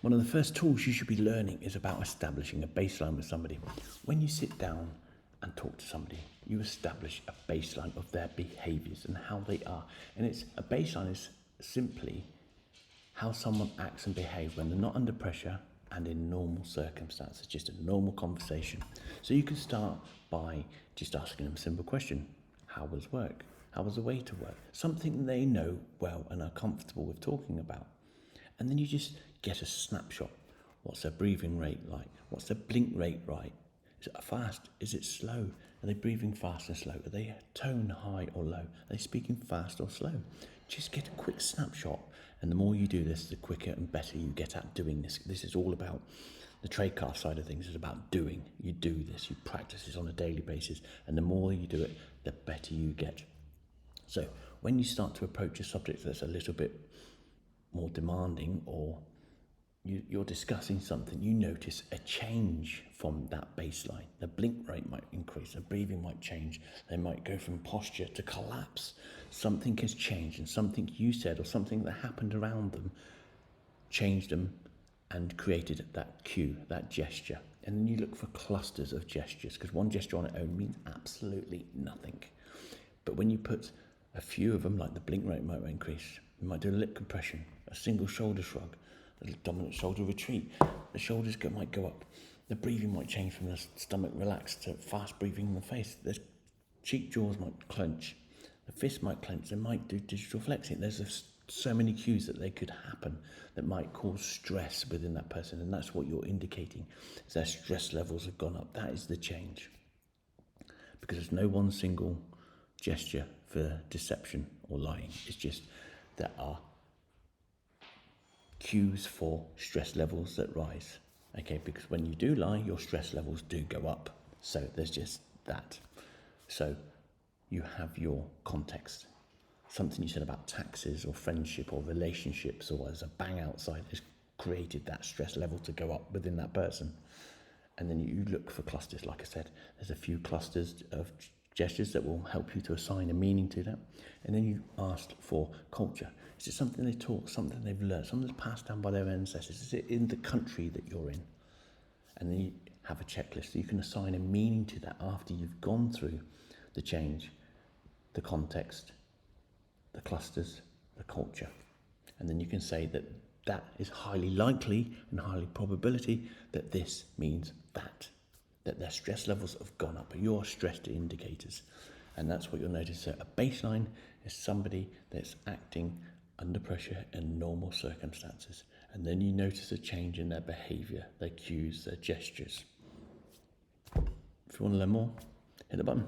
One of the first tools you should be learning is about establishing a baseline with somebody. When you sit down and talk to somebody, you establish a baseline of their behaviours and how they are. And a baseline is simply how someone acts and behaves when they're not under pressure and in normal circumstances, just a normal conversation. So you can start by just asking them a simple question. How was work? How was the way to work? Something they know well and are comfortable with talking about. And then you just get a snapshot. What's their breathing rate like? What's their blink rate like? Is it fast? Is it slow? Are they breathing fast and slow? Are they tone high or low? Are they speaking fast or slow? Just get a quick snapshot. And the more you do this, the quicker and better you get at doing this. This is all about the tradecraft side of things. Is about doing. You do this. You practice this on a daily basis. And the more you do it, the better you get. So when you start to approach a subject that's a little bit more demanding, or you're discussing something, you notice a change from that baseline. The blink rate might increase, the breathing might change, they might go from posture to collapse. Something has changed, and something you said or something that happened around them changed them and created that cue, that gesture. And then you look for clusters of gestures, because one gesture on its own means absolutely nothing. But when you put a few of them, like the blink rate might increase, you might do a lip compression, a single shoulder shrug, a dominant shoulder retreat. The shoulders might go up. The breathing might change from the stomach relaxed to fast breathing in the face. The cheek jaws might clench. The fist might clench. They might do digital flexing. There's so many cues that they could happen that might cause stress within that person. And that's what you're indicating, is their stress levels have gone up. That is the change. Because there's no one single gesture for deception or lying. It's just there are cues for stress levels that rise. Okay, because when you do lie, your stress levels do go up. So there's just that. So you have your context. Something you said about taxes or friendship or relationships, or as a bang outside, has created that stress level to go up within that person. And then you look for clusters. Like I said, there's a few clusters of gestures that will help you to assign a meaning to that. And then you asked for culture. Is it something they taught, something they've learned, something that's passed down by their ancestors? Is it in the country that you're in? And then you have a checklist. So you can assign a meaning to that after you've gone through the change, the context, the clusters, the culture. And then you can say that that is highly likely and highly probability that this means that their stress levels have gone up, your stress indicators. And that's what you'll notice. So a baseline is somebody that's acting under pressure in normal circumstances. And then you notice a change in their behaviour, their cues, their gestures. If you want to learn more, hit the button.